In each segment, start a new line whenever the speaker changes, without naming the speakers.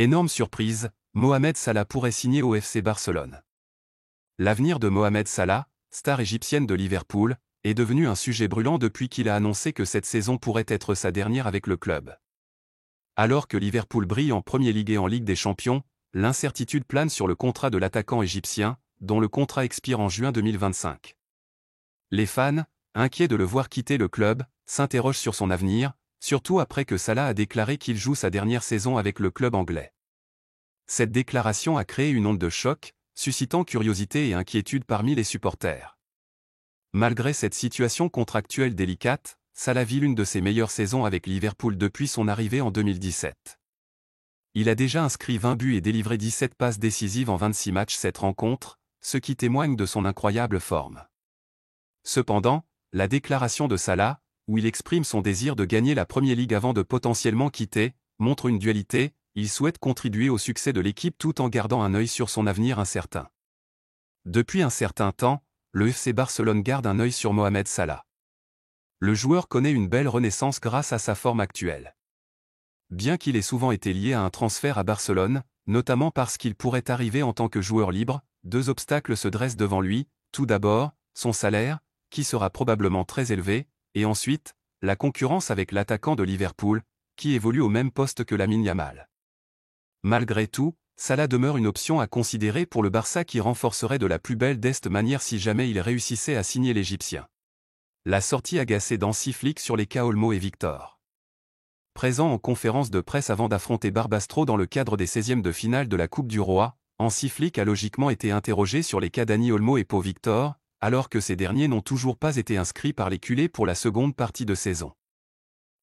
Énorme surprise, Mohamed Salah pourrait signer au FC Barcelone. L'avenir de Mohamed Salah, star égyptienne de Liverpool, est devenu un sujet brûlant depuis qu'il a annoncé que cette saison pourrait être sa dernière avec le club. Alors que Liverpool brille en Premier League et en Ligue des Champions, l'incertitude plane sur le contrat de l'attaquant égyptien, dont le contrat expire en juin 2025. Les fans, inquiets de le voir quitter le club, s'interrogent sur son avenir, surtout après que Salah a déclaré qu'il joue sa dernière saison avec le club anglais. Cette déclaration a créé une onde de choc, suscitant curiosité et inquiétude parmi les supporters. Malgré cette situation contractuelle délicate, Salah vit l'une de ses meilleures saisons avec Liverpool depuis son arrivée en 2017. Il a déjà inscrit 20 buts et délivré 17 passes décisives en 26 matchs cette rencontre, ce qui témoigne de son incroyable forme. Cependant, la déclaration de Salah, où il exprime son désir de gagner la Premier League avant de potentiellement quitter, montre une dualité. Il souhaite contribuer au succès de l'équipe tout en gardant un œil sur son avenir incertain. Depuis un certain temps, le FC Barcelone garde un œil sur Mohamed Salah. Le joueur connaît une belle renaissance grâce à sa forme actuelle. Bien qu'il ait souvent été lié à un transfert à Barcelone, notamment parce qu'il pourrait arriver en tant que joueur libre, deux obstacles se dressent devant lui, tout d'abord, son salaire, qui sera probablement très élevé, et ensuite, la concurrence avec l'attaquant de Liverpool, qui évolue au même poste que Lamine Yamal. Malgré tout, Salah demeure une option à considérer pour le Barça qui renforcerait de la plus belle des manières si jamais il réussissait à signer l'Égyptien. La sortie agacée d'Hansi Flick sur les cas Olmo et Victor. Présent en conférence de presse avant d'affronter Barbastro dans le cadre des 16e de finale de la Coupe du Roi, Hansi Flick a logiquement été interrogé sur les cas Dani Olmo et Pau Victor, alors que ces derniers n'ont toujours pas été inscrits par les culés pour la seconde partie de saison.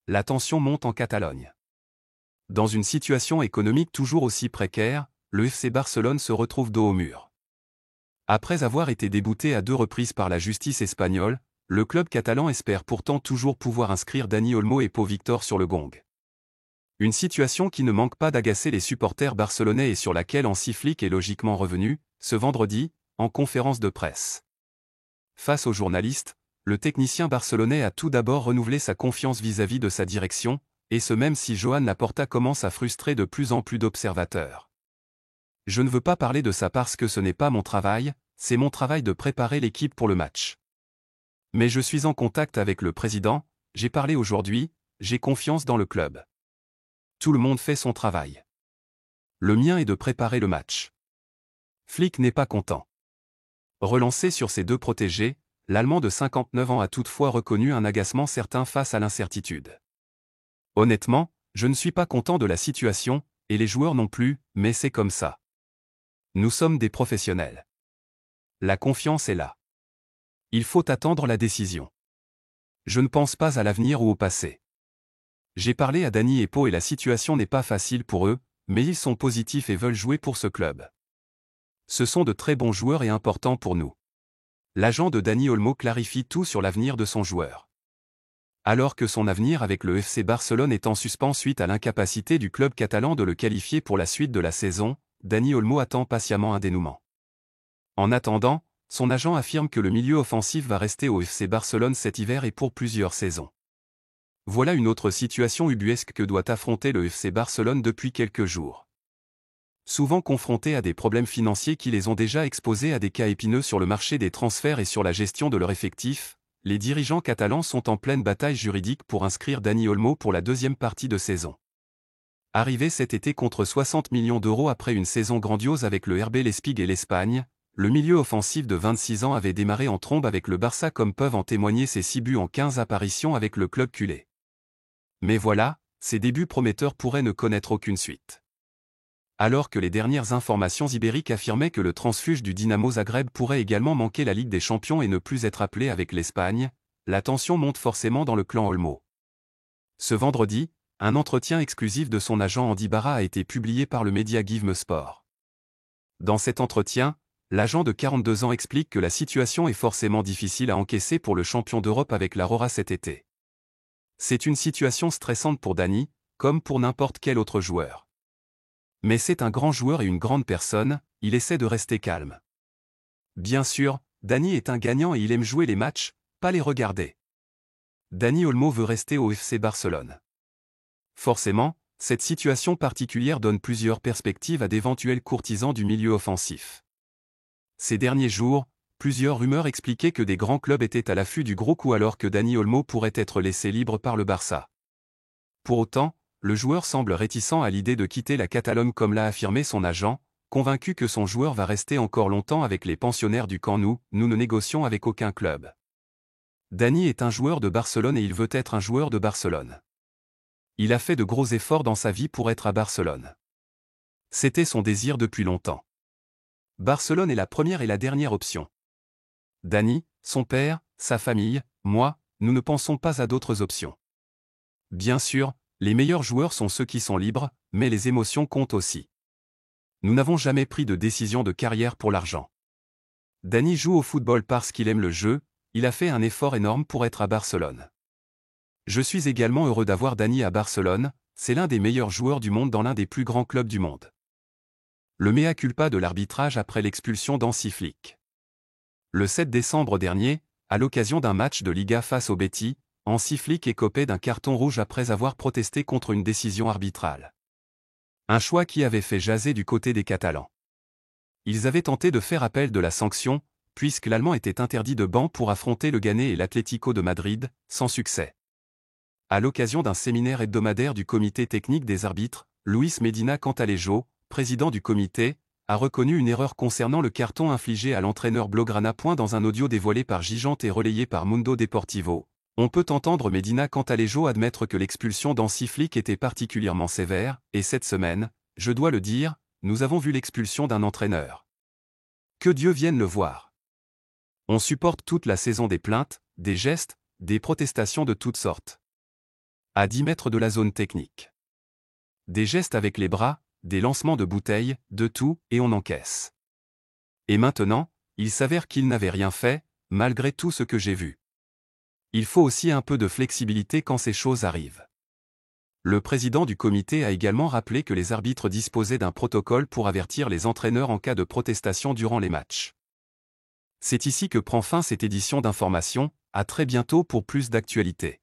La tension monte en Catalogne. Dans une situation économique toujours aussi précaire, le FC Barcelone se retrouve dos au mur. Après avoir été débouté à 2 reprises par la justice espagnole, le club catalan espère pourtant toujours pouvoir inscrire Dani Olmo et Pau Victor sur le gong. Une situation qui ne manque pas d'agacer les supporters barcelonais et sur laquelle Hansi Flick est logiquement revenu, ce vendredi, en conférence de presse. Face aux journalistes, le technicien barcelonais a tout d'abord renouvelé sa confiance vis-à-vis de sa direction, et ce même si Joan Laporta commence à frustrer de plus en plus d'observateurs. Je ne veux pas parler de ça parce que ce n'est pas mon travail, c'est mon travail de préparer l'équipe pour le match. Mais je suis en contact avec le président, j'ai parlé aujourd'hui, j'ai confiance dans le club. Tout le monde fait son travail. Le mien est de préparer le match. Flick n'est pas content. Relancé sur ses 2 protégés, l'Allemand de 59 ans a toutefois reconnu un agacement certain face à l'incertitude. Honnêtement, je ne suis pas content de la situation, et les joueurs non plus, mais c'est comme ça. Nous sommes des professionnels. La confiance est là. Il faut attendre la décision. Je ne pense pas à l'avenir ou au passé. J'ai parlé à Dani et Pau et la situation n'est pas facile pour eux, mais ils sont positifs et veulent jouer pour ce club. Ce sont de très bons joueurs et importants pour nous. L'agent de Dani Olmo clarifie tout sur l'avenir de son joueur. Alors que son avenir avec le FC Barcelone est en suspens suite à l'incapacité du club catalan de le qualifier pour la suite de la saison, Dani Olmo attend patiemment un dénouement. En attendant, son agent affirme que le milieu offensif va rester au FC Barcelone cet hiver et pour plusieurs saisons. Voilà une autre situation ubuesque que doit affronter le FC Barcelone depuis quelques jours. Souvent confrontés à des problèmes financiers qui les ont déjà exposés à des cas épineux sur le marché des transferts et sur la gestion de leur effectif, les dirigeants catalans sont en pleine bataille juridique pour inscrire Dani Olmo pour la 2e partie de saison. Arrivé cet été contre 60 millions d'euros après une saison grandiose avec le RB Leipzig et l'Espagne, le milieu offensif de 26 ans avait démarré en trombe avec le Barça comme peuvent en témoigner ses 6 buts en 15 apparitions avec le club culé. Mais voilà, ses débuts prometteurs pourraient ne connaître aucune suite. Alors que les dernières informations ibériques affirmaient que le transfuge du Dinamo Zagreb pourrait également manquer la Ligue des Champions et ne plus être appelé avec l'Espagne, la tension monte forcément dans le clan Olmo. Ce vendredi, un entretien exclusif de son agent Andy Barra a été publié par le média GiveMeSport. Dans cet entretien, l'agent de 42 ans explique que la situation est forcément difficile à encaisser pour le champion d'Europe avec l'Aurora cet été. C'est une situation stressante pour Dani, comme pour n'importe quel autre joueur. Mais c'est un grand joueur et une grande personne, il essaie de rester calme. Bien sûr, Dani est un gagnant et il aime jouer les matchs, pas les regarder. Dani Olmo veut rester au FC Barcelone. Forcément, Cette situation particulière donne plusieurs perspectives à d'éventuels courtisans du milieu offensif. Ces derniers jours, plusieurs rumeurs expliquaient que des grands clubs étaient à l'affût du gros coup alors que Dani Olmo pourrait être laissé libre par le Barça. Pour autant, le joueur semble réticent à l'idée de quitter la Catalogne comme l'a affirmé son agent, convaincu que son joueur va rester encore longtemps avec les pensionnaires du camp. Nous ne négocions avec aucun club. Dani est un joueur de Barcelone et il veut être un joueur de Barcelone. Il a fait de gros efforts dans sa vie pour être à Barcelone. C'était son désir depuis longtemps. Barcelone est la première et la dernière option. Dani, son père, sa famille, moi, nous ne pensons pas à d'autres options. Bien sûr, les meilleurs joueurs sont ceux qui sont libres, mais les émotions comptent aussi. Nous n'avons jamais pris de décision de carrière pour l'argent. Dani joue au football parce qu'il aime le jeu, il a fait un effort énorme pour être à Barcelone. Je suis également heureux d'avoir Dani à Barcelone, c'est l'un des meilleurs joueurs du monde dans l'un des plus grands clubs du monde. Le mea culpa de l'arbitrage après l'expulsion d'Hansi Flick. Le 7 décembre dernier, à l'occasion d'un match de Liga face au Betis, Hansi Flick écopait d'un carton rouge après avoir protesté contre une décision arbitrale. Un choix qui avait fait jaser du côté des Catalans. Ils avaient tenté de faire appel de la sanction, puisque l'Allemand était interdit de banc pour affronter le Ghané et l'Atlético de Madrid, sans succès. À l'occasion d'un séminaire hebdomadaire du comité technique des arbitres, Luis Medina Cantalejo, président du comité, a reconnu une erreur concernant le carton infligé à l'entraîneur blaugrana. Dans un audio dévoilé par Gigante et relayé par Mundo Deportivo, on peut entendre Medina Cantalejo admettre que l'expulsion d'Hansi Flick était particulièrement sévère, et cette semaine, je dois le dire, nous avons vu l'expulsion d'un entraîneur. Que Dieu vienne le voir. On supporte toute la saison des plaintes, des gestes, des protestations de toutes sortes. À 10 mètres de la zone technique. Des gestes avec les bras, des lancements de bouteilles, de tout, et on encaisse. Et maintenant, il s'avère qu'il n'avait rien fait, malgré tout ce que j'ai vu. Il faut aussi un peu de flexibilité quand ces choses arrivent. Le président du comité a également rappelé que les arbitres disposaient d'un protocole pour avertir les entraîneurs en cas de protestation durant les matchs. C'est ici que prend fin cette édition d'information, à très bientôt pour plus d'actualités.